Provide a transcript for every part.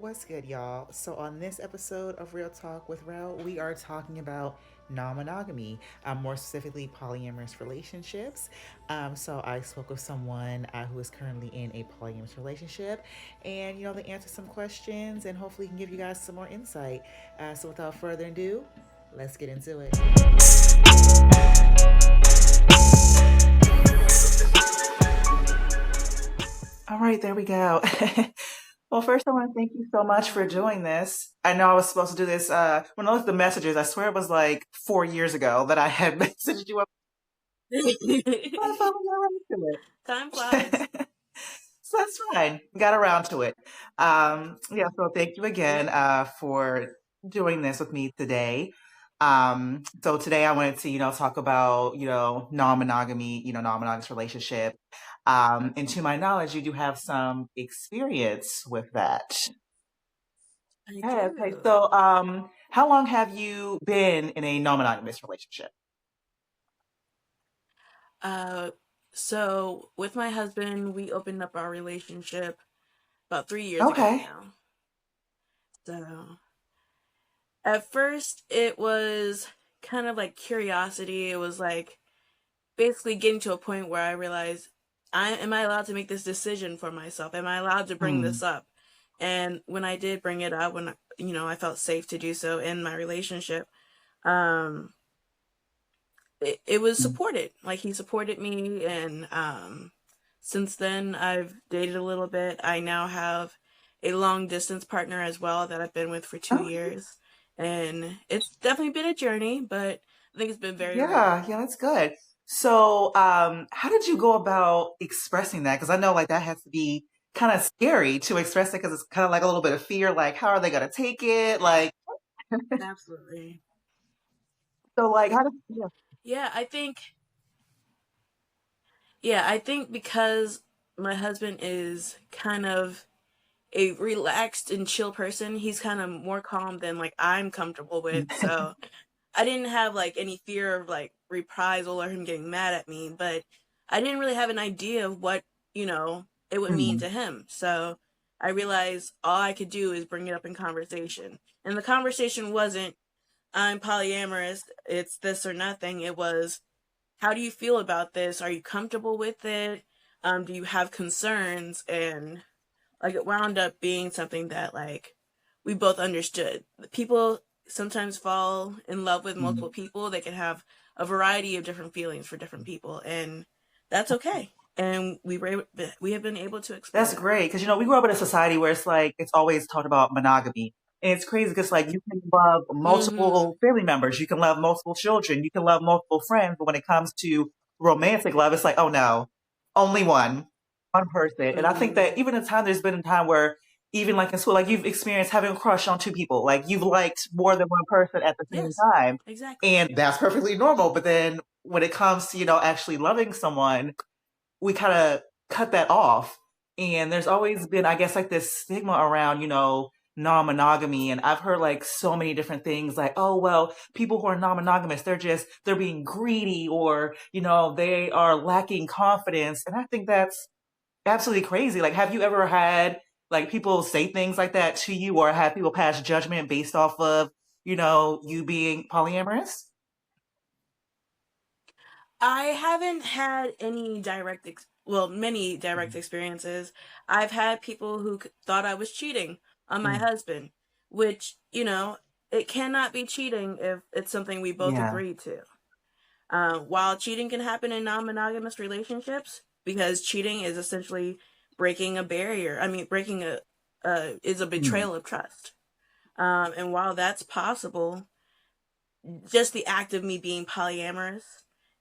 What's good, y'all? So, on this episode of Real Talk with Rel, we are talking about non monogamy, more specifically polyamorous relationships. So, I spoke with someone who is currently in a polyamorous relationship, and they answer some questions and hopefully can give you guys some more insight. So, without further ado, let's get into it. All right, there we go. Well, first, I want to thank you so much for doing this. I know I was supposed to do this when I looked at the messages. I swear it was like 4 years ago that I had messaged you up. But I finally got around to Time flies. it. So that's fine. Got around to it. Yeah, so thank you again for doing this with me today. So today I wanted to, talk about, non-monogamy, non-monogamous relationship. And to my knowledge, you do have some experience with that. I Okay, okay. do. So, how long have you been in a non-monogamous relationship? Uh, so with my husband, we opened up our relationship about 3 years ago Okay. now. So at first, it was kind of like curiosity. It was like basically getting to a point where I realized, am I allowed to make this decision for myself? Am I allowed to bring Hmm. this up? And when I did bring it up, when I felt safe to do so in my relationship, um, it was supported. Like he supported me, and since then I've dated a little bit. I now have a long distance partner as well that I've been with for two Oh, years, and it's definitely been a journey, but I think it's been very yeah, rewarding. yeah, that's good. So, how did you go about expressing that? Because I know like that has to be kind of scary to express it because it's kind of like a little bit of fear, like how are they gonna take it? Like, Absolutely. so like how did yeah. Yeah, I think because my husband is kind of a relaxed and chill person, he's kind of more calm than like I'm comfortable with. So I didn't have like any fear of like reprisal or him getting mad at me, but I didn't really have an idea of what, it would mean Mhm. to him. So I realized all I could do is bring it up in conversation. And the conversation wasn't, I'm polyamorous, it's this or nothing. It was, how do you feel about this? Are you comfortable with it? Do you have concerns? And like it wound up being something that like we both understood. People sometimes fall in love with multiple Mhm. people. They can have a variety of different feelings for different people, and that's okay. And we have been able to explore That's that. great because we grew up in a society where it's like it's always talked about monogamy, and it's crazy because like you can love Mm-hmm. multiple family members, you can love multiple children, you can love multiple friends, but when it comes to romantic love, it's like oh no, only one person. And I think Mm-hmm. that even in time, there's been a time where even like in school, like you've experienced having a crush on two people, like you've liked more than one person at the same Yes, time, exactly. and that's perfectly normal. But then when it comes to actually loving someone we kind of cut that off. And there's always been, I guess, like this stigma around, non-monogamy. And I've heard like so many different things like, oh, well, people who are non-monogamous, they're being greedy or, they are lacking confidence. And I think that's absolutely crazy. Like, have you ever had like people say things like that to you or have people pass judgment based off of, you being polyamorous? I haven't had any many direct experiences. I've had people who thought I was cheating on my Mm. husband, which, it cannot be cheating if it's something we both Yeah. agreed to. While cheating can happen in non monogamous relationships, because cheating is essentially breaking a barrier, I mean, is a Mm. betrayal of trust. And while that's possible, just the act of me being polyamorous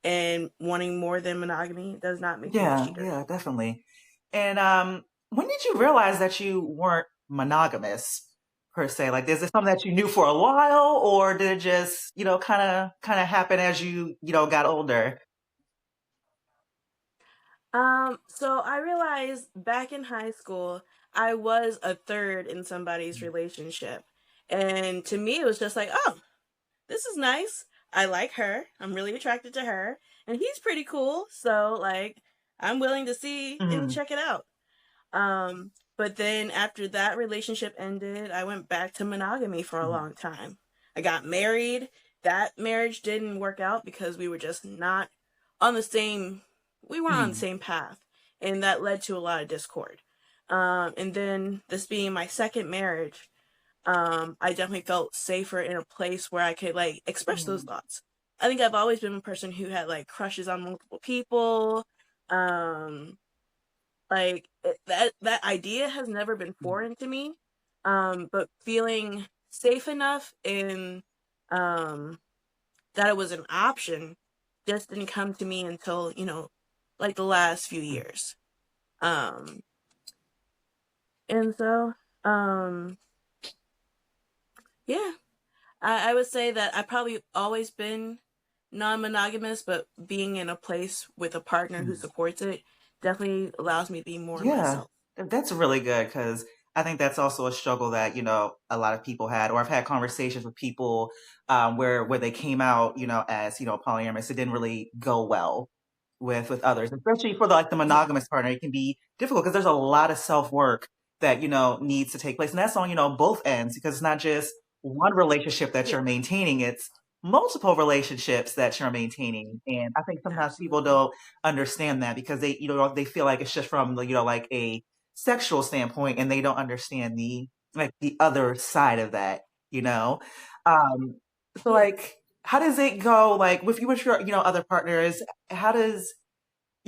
and wanting more than monogamy does not make me a Yeah, cheater. yeah, definitely. And when did you realize that you weren't monogamous per se? Like, is this something that you knew for a while, or did it just, kind of happen as you got older? So I realized back in high school, I was a third in somebody's relationship. And to me, it was just like, oh, this is nice. I like her. I'm really attracted to her. And he's pretty cool. So, like, I'm willing to see and Mm-hmm. check it out. Um, But then after that relationship ended, I went back to monogamy for a Mhm. long time. I got married. That marriage didn't work out because we were just not on the same we weren't on the Mhm. same path, and that led to a lot of discord. And then this being my second marriage, I definitely felt safer in a place where I could like express those Mhm. thoughts. I think I've always been a person who had like crushes on multiple people. Um, that idea has never been Mhm. foreign to me. But feeling safe enough in um that it was an option just didn't come to me until, like the last few years. Um and so um yeah, I would say that I've probably always been non-monogamous, but being in a place with a partner who Mhm. supports it definitely allows me to be more Yeah, myself. that's really good because I think that's also a struggle that, a lot of people had, or I've had conversations with people where they came out, as, polyamorous. It didn't really go well with others, especially for the Yeah. monogamous partner. It can be difficult because there's a lot of self-work that, needs to take place. And that's on, both ends because it's not just one relationship that Yeah, you're maintaining, it's multiple relationships that you're maintaining. And I think sometimes people absolutely. don't understand that because they feel like it's just from like a sexual standpoint and they don't understand the other side of that, you know. Um so Yeah. like how does it go like with your other partners? How does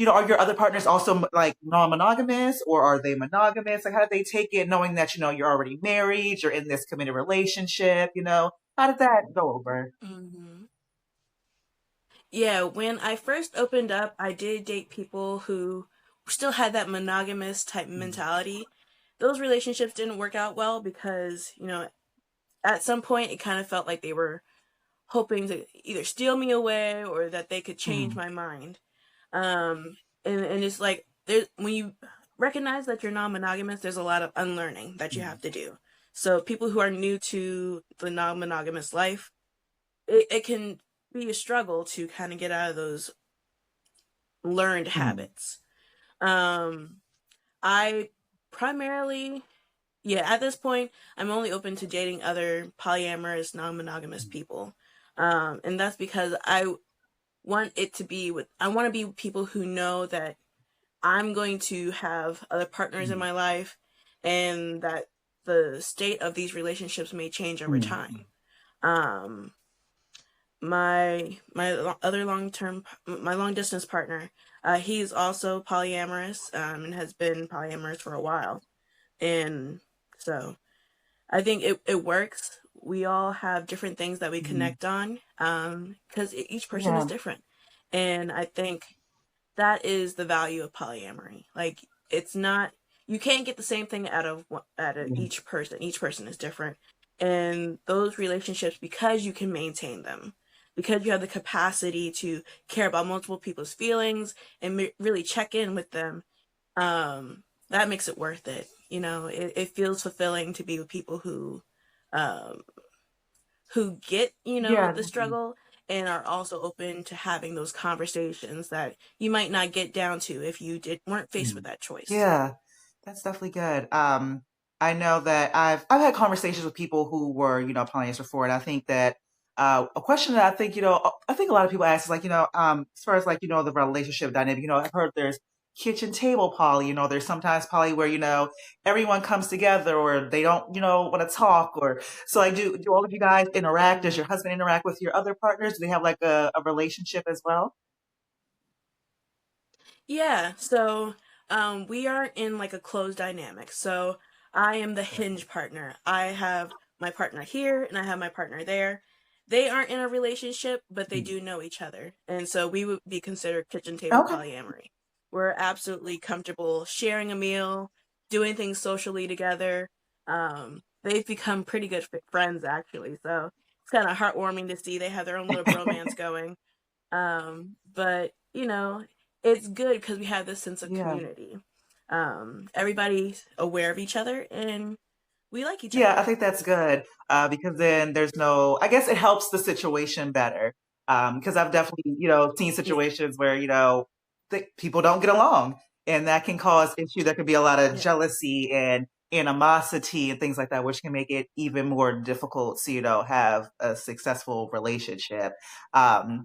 are your other partners also like non-monogamous or are they monogamous? Like how do they take it knowing that you're already married, you're in this committed relationship, how did that go over? hmm Yeah, when I first opened up, I did date people who still had that monogamous type Mhm. mentality. Those relationships didn't work out well because, at some point it kind of felt like they were hoping to either steal me away or that they could change Mhm. my mind. And it's like there when you recognize that you're non-monogamous, there's a lot of unlearning that you Mhm. have to do. So people who are new to the non-monogamous life, it can be a struggle to kind of get out of those learned Mhm. habits. Um, I primarily, yeah, at this point, I'm only open to dating other polyamorous, non-monogamous people. And that's because I want to be with people who know that I'm going to have other partners in Mhm. my life and that the state of these relationships may change over Mhm. time. Um, my long distance partner, he's also polyamorous, and has been polyamorous for a while. And so I think it works. We all have different things that we Mhm. connect on, because each person is Yeah. different. And I think that is the value of polyamory. Like, it's not, you can't get the same thing out of Mhm. each person. Each person is different, and those relationships, because you can maintain them, because you have the capacity to care about multiple people's feelings and really check in with them, that makes it worth it. It feels fulfilling to be with people um, who get, Yeah. the Mhm. struggle and are also open to having those conversations that you might not get down to if you weren't faced with Mhm. that choice. Yeah, that's definitely good. I know that I've had conversations with people who were, polyamorous before, and I think that a question that I think, I think a lot of people ask is like, as far as like, the relationship dynamic, I've heard there's kitchen table poly, there's sometimes poly where, everyone comes together or they don't, want to talk or so like do all of you guys interact? Does Mm. your husband interact with your other partners? Do they have like a relationship as well? Yeah, so we are in like a closed dynamic. So I am the hinge partner. I have my partner here and I have my partner there. They aren't in a relationship, but they Mhm. do know each other. And so we would be considered kitchen table Okay. polyamory. We're absolutely comfortable sharing a meal, doing things socially together. They've become pretty good friends actually. So it's kind of heartwarming to see they have their own little bromance going. But it's good because we have this sense of Yeah. community. Everybody's aware of each other and we like each Yeah, I other. think that's good because then there's no, I guess it helps the situation better. Because I've definitely, seen Yeah. situations where, people don't get along. and that can cause issue. There could be a lot of Yeah. jealousy and animosity and things like that, which can make it even more difficult to, have a successful relationship. Um,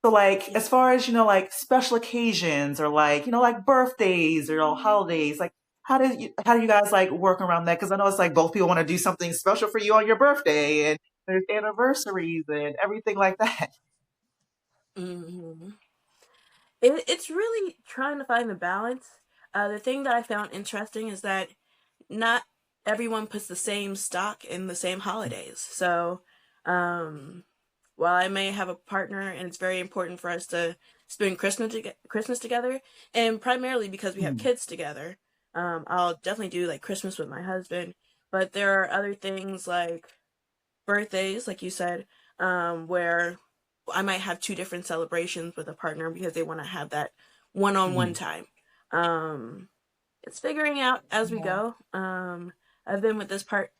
so like Yeah. as far as, like special occasions or like, like birthdays or holidays, like how do you guys like work around that? Because I know it's like both people want to do something special for you on your birthday, and there's anniversaries and everything like that. Hmm. It's really trying to find the balance. The thing that I found interesting is that not everyone puts the same stock in the same holidays. So, um, while I may have a partner and it's very important for us to spend Christmas together, and primarily because we have Mm, kids together, I'll definitely do like Christmas with my husband. But there are other things like birthdays, like you said, where I might have two different celebrations with a partner because they want to have that one-on-one mm, time. Um, it's figuring out as we yeah. go. I've been with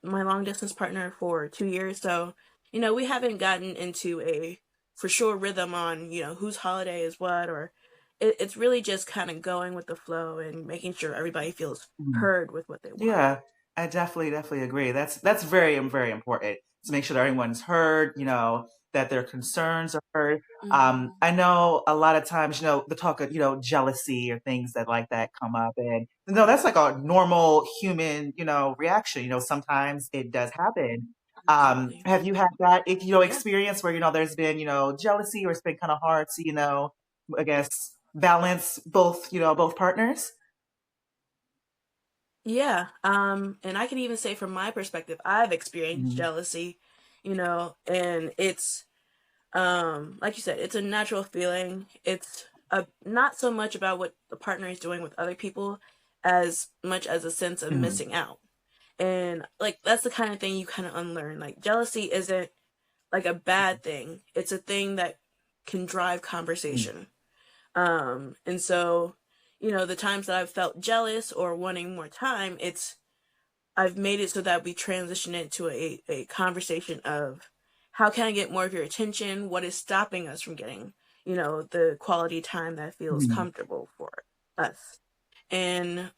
my long distance partner for 2 years, so we haven't gotten into a for sure rhythm on whose holiday is what, or it's really just kind of going with the flow and making sure everybody feels Mm. heard with what they want. Yeah, I definitely agree. That's very important to make sure that everyone's heard, that their concerns are heard. Hmm. I know a lot of times, the talk of, jealousy or things that like that come up, and no, that's like a normal human, reaction. Sometimes it does happen. Absolutely. Have you had that, Yeah. experience where, there's been, jealousy, or it's been kind of hard to, I guess balance both, both partners? Yeah. And I can even say from my perspective, I've experienced Mhm. jealousy, and it's like you said, it's a natural feeling. It's not so much about what the partner is doing with other people as much as a sense of Mhm. missing out. And like that's the kind of thing you kind of unlearn. Like jealousy isn't like a bad thing. It's a thing that can drive Mhm. conversation. And so, the times that I've felt jealous or wanting more time, I've made it so that we transition it to a conversation of how can I get more of your attention? What is stopping us from getting, the quality time that feels Mhm. comfortable for us? And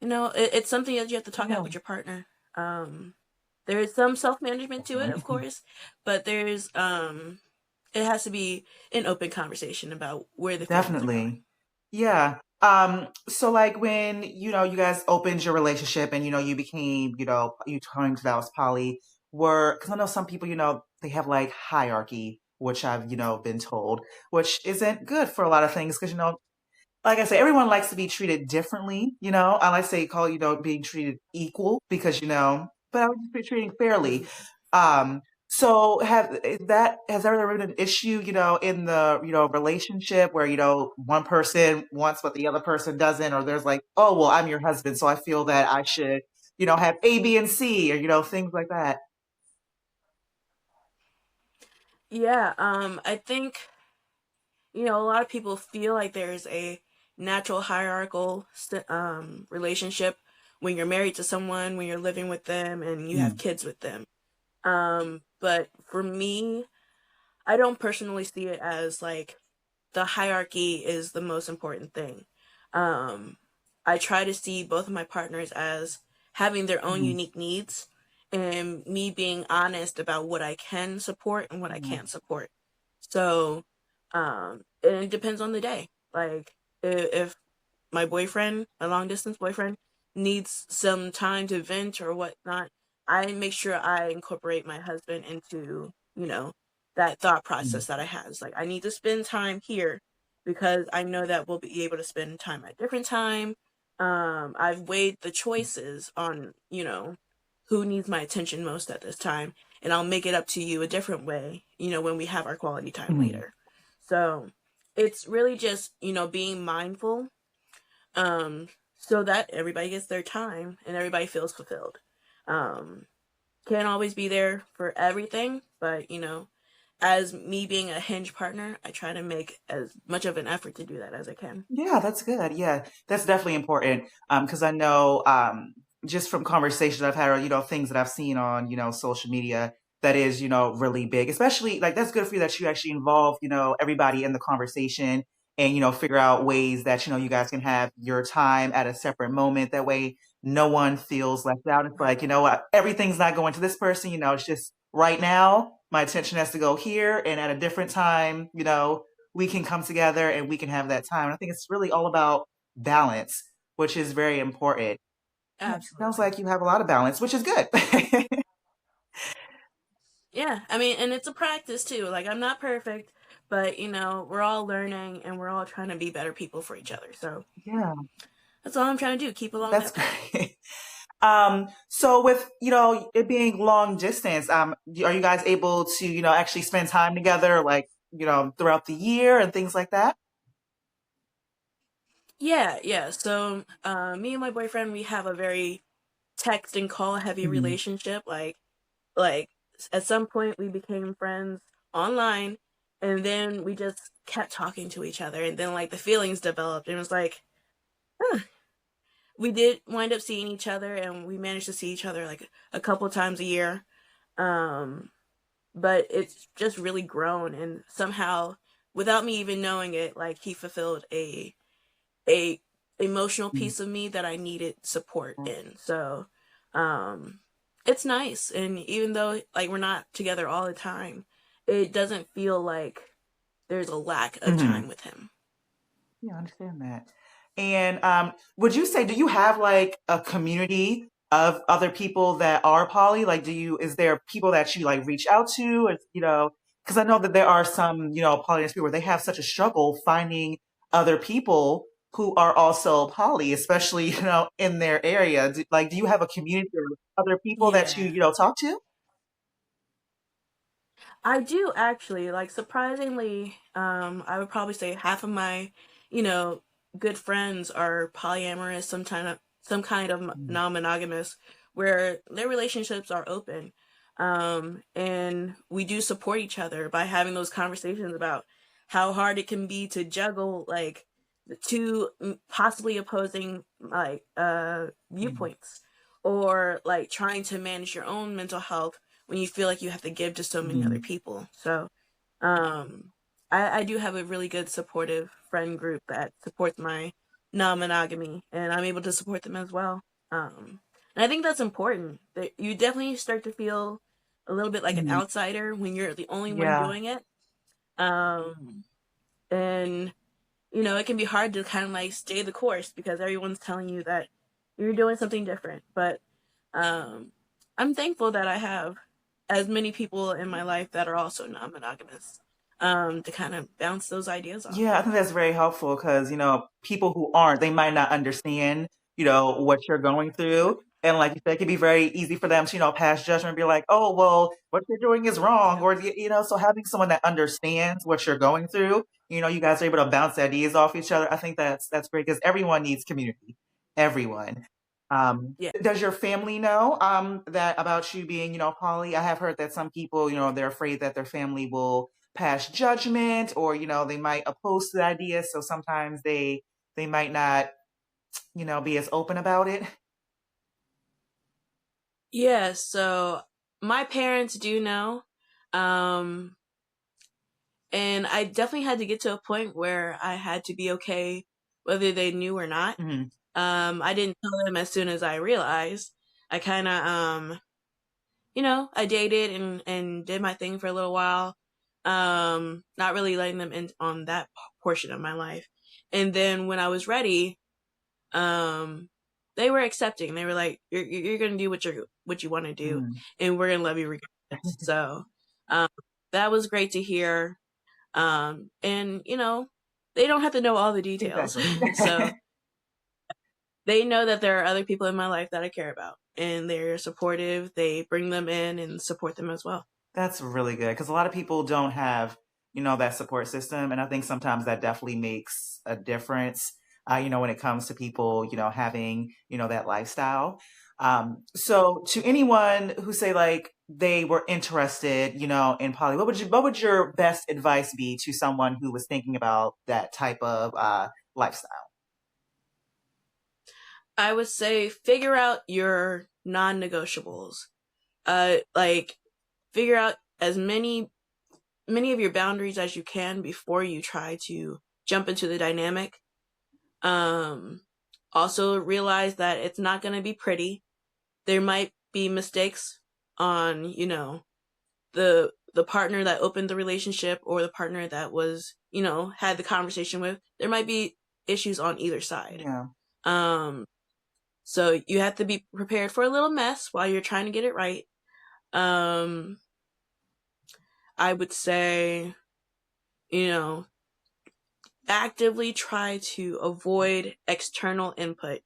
it's something that you have to talk out Yeah, with your partner. Um, there is some self management to it, of definitely. course, but there's it has to be an open conversation about where the feelings are going. Definitely. Yeah. So like when, you guys opened your relationship and, you became, you turned that was poly, because I know some people, they have like hierarchy, which I've, been told, which isn't good for a lot of things because, like I say, everyone likes to be treated differently, I like to say call, being treated equal because, but I would just be treating fairly. Mhm. So has there ever been an issue, in the, relationship where, one person wants what the other person doesn't, or there's like, oh, well, I'm your husband, so I feel that I should, have A, B, and C, or, things like that. Yeah, I think a lot of people feel like there's a natural hierarchical relationship when you're married to someone, when you're living with them, and you have Mm, kids with them. But for me, I don't personally see it as like the hierarchy is the most important thing. Um, I try to see both of my partners as having their own mm, unique needs and me being honest about what I can support and what I mm, can't support. So, and it depends on the day. Like, if my boyfriend, my long distance boyfriend, needs some time to vent or whatnot, I make sure I incorporate my husband into, that thought mm, process that I have. It's like, I need to spend time here because I know that we'll be able to spend time at a different time. I've weighed the choices on, who needs my attention most at this time, and I'll make it up to you a different way, when we have our quality time mm. later. So it's really just, being mindful, um, so that everybody gets their time and everybody feels fulfilled. Um, can't always be there for everything, but as me being a hinge partner, I try to make as much of an effort to do that as I can. Yeah, that's good. Yeah, that's definitely important. Because I know, just from conversations I've had, or things that I've seen on, social media, that is, really big. Especially like that's good for you that you actually involve, everybody in the conversation and, figure out ways that, you guys can have your time at a separate moment. That way, no one feels left out. It's Right. like, what, everything's not going to this person, it's just right now, my attention has to go here, and at a different time, we can come together and we can have that time. And I think it's really all about balance, which is very important. Yeah, it sounds Absolutely. like you have a lot of balance, which is good. Yeah, I mean, and it's a practice too. Like, I'm not perfect, but we're all learning and we're all trying to be better people for each other. So Yeah, that's all I'm trying to do. Keep along that's that path. great. So with, it being long distance, are you guys able to, actually spend time together, like, throughout the year and things like that? Yeah, yeah. So, me and my boyfriend, we have a very text and call heavy Mhm. relationship. Like at some point we became friends online, and then we just kept talking to each other, and then like the feelings developed, and it was like, huh. We did wind up seeing each other, and we managed to see each other like a couple times a year. Um, but it's just really grown, and somehow, without me even knowing it, like he fulfilled a emotional piece of me that I needed support in. So, um, it's nice, and even though like we're not together all the time, it doesn't feel like there's a lack of Mhm. time with him. Yeah, I understand that. And would you say, do you have like a community of other people that are poly? Like, is there people that you like reach out to? Or, because I know that there are some, polyamorous people where they have such a struggle finding other people who are also poly, especially, in their area. Do you have a community of other people that you, Yeah. talk to? I do actually, like surprisingly, I would probably say half of my, you know, good friends are polyamorous, some kind of Mm. non-monogamous, where their relationships are open. And we do support each other by having those conversations about how hard it can be to juggle like the two possibly opposing like Mm. viewpoints, or like trying to manage your own mental health when you feel like you have to give to so many other Mhm. people. So, um, I do have a really good supportive friend group that supports my non-monogamy, and I'm able to support them as well. And I think that's important. That you definitely start to feel a little bit like an Mhm. outsider when you're the only one Yeah. doing it. Um, and it can be hard to kind of like stay the course because everyone's telling you that you're doing something different. But um, I'm thankful that I have as many people in my life that are also non-monogamous, to kind of bounce those ideas off. Yeah, I think that's very helpful because, people who aren't, they might not understand, what you're going Right. through. And like you said, it can be very easy for them to, pass judgment and be like, oh, well, what you're doing is wrong. Yeah. Or, so having someone that understands what you're going through, you guys are able to bounce ideas off each other. I think that's great because everyone needs community. Everyone. Yeah. Does your family know that about you being, poly? I have heard that some people, they're afraid that their family will pass judgment or, they might oppose the idea. So sometimes they might not, be as open about it. Yeah. So my parents do know. Um, and I definitely had to get to a point where I had to be okay whether they knew or not. Mhm. I didn't tell them as soon as I realized. I kind of, I dated and did my thing for a little while. Not really letting them in on that portion of my life. And then when I was ready, um, they were accepting. They were like, "You're gonna do what you want to do, Mhm. and we're gonna love you regardless." So, um, that was great to hear. And they don't have to know all the details. Exactly. So they know that there are other people in my life that I care about, and they're supportive. They bring them in and support them as well. That's really good because a lot of people don't have, that support system. And I think sometimes that definitely makes a difference, when it comes to people, having, that lifestyle. So to anyone who say like they were interested, in poly, what would your best advice be to someone who was thinking about that type of lifestyle? I would say figure out your non-negotiables. Like figure out as many of your boundaries as you can before you try to jump into the dynamic. Um, Also realize that it's not going to be pretty. There might be mistakes on, the partner that opened the relationship or the partner that was, had the conversation with. There might be issues on either side. Yeah, Um, so you have to be prepared for a little mess while you're trying to get it right. Um, I would say, you know, actively try to avoid external input.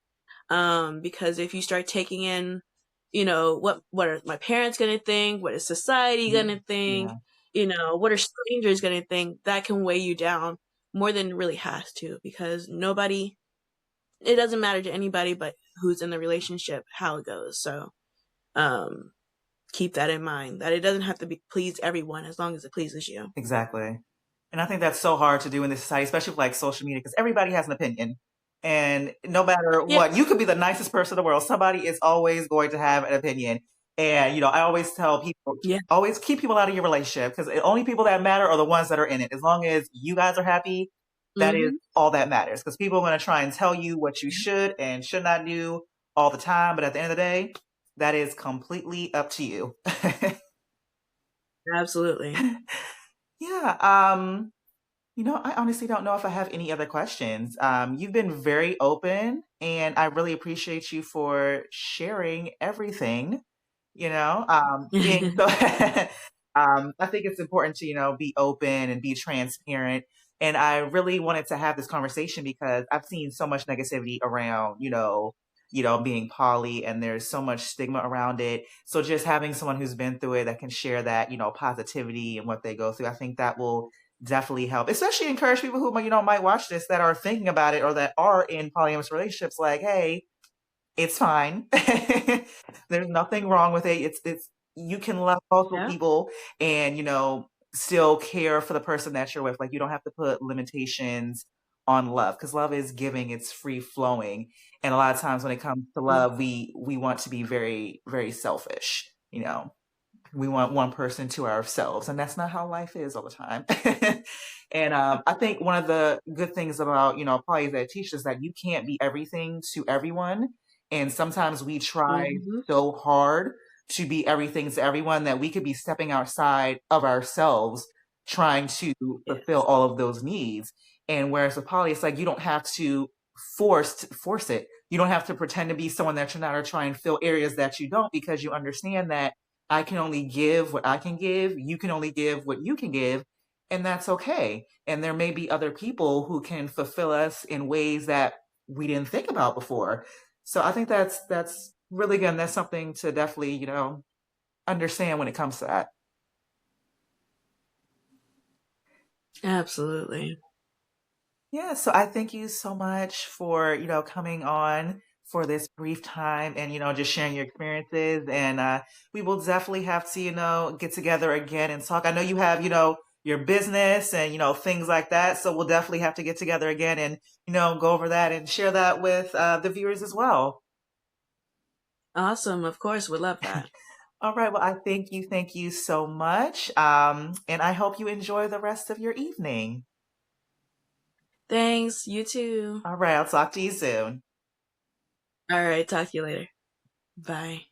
Because if you start taking in, what are my parents gonna think? What is society gonna think? yeah, What are strangers gonna think? That can weigh you down more than it really has to, because it doesn't matter to anybody but who's in the relationship how it goes. So, um, keep that in mind, that it doesn't have to please everyone as long as it pleases you. exactly. And I think that's so hard to do in this society, especially with like social media, because everybody has an opinion. And no matter Yeah, what, you could be the nicest person in the world. Somebody is always going to have an opinion. And, I always tell people, yeah. always keep people out of your relationship because the only people that matter are the ones that are in it. As long as you guys are happy, that is Mm-hmm. all that matters. Because people are going to try and tell you what you should and should not do all the time. But at the end of the day, that is completely up to you. Absolutely. Yeah. I honestly don't know if I have any other questions. You've been very open, and I really appreciate you for sharing everything. Being so, I think it's important to be open and be transparent. And I really wanted to have this conversation because I've seen so much negativity around, being poly, and there's so much stigma around it. So just having someone who's been through it that can share that, positivity and what they go through, I think that will definitely help, especially encourage people who might watch this that are thinking about it or that are in polyamorous relationships. Like, hey, it's fine. There's nothing wrong with it. It's you can love multiple Yeah. people and still care for the person that you're with. Like you don't have to put limitations on love because love is giving, it's free flowing. And a lot of times when it comes to Mm. love, we want to be very, very selfish. We want one person to ourselves, and that's not how life is all the time. And I think one of the good things about poly that teaches us that you can't be everything to everyone, and sometimes we try Mm-hmm. so hard to be everything to everyone that we could be stepping outside of ourselves trying to fulfill Yes. all of those needs. And whereas with poly, it's like you don't have to force it. You don't have to pretend to be someone that you're not or try and fill areas that you don't, because you understand that I can only give what I can give. You can only give what you can give. And that's okay. And there may be other people who can fulfill us in ways that we didn't think about before. So I think that's really good. And that's something to definitely, understand when it comes to that. Absolutely. Yeah, so I thank you so much for, coming on for this brief time and, just sharing your experiences. And we will definitely have to, get together again and talk. I know you have, your business and, things like that. So we'll definitely have to get together again and, go over that and share that with the viewers as well. Awesome. Of course, would love that. All right. Well, I thank you so much. And I hope you enjoy the rest of your evening. Thanks. You too. All right. I'll talk to you soon. All right. Talk to you later. Bye.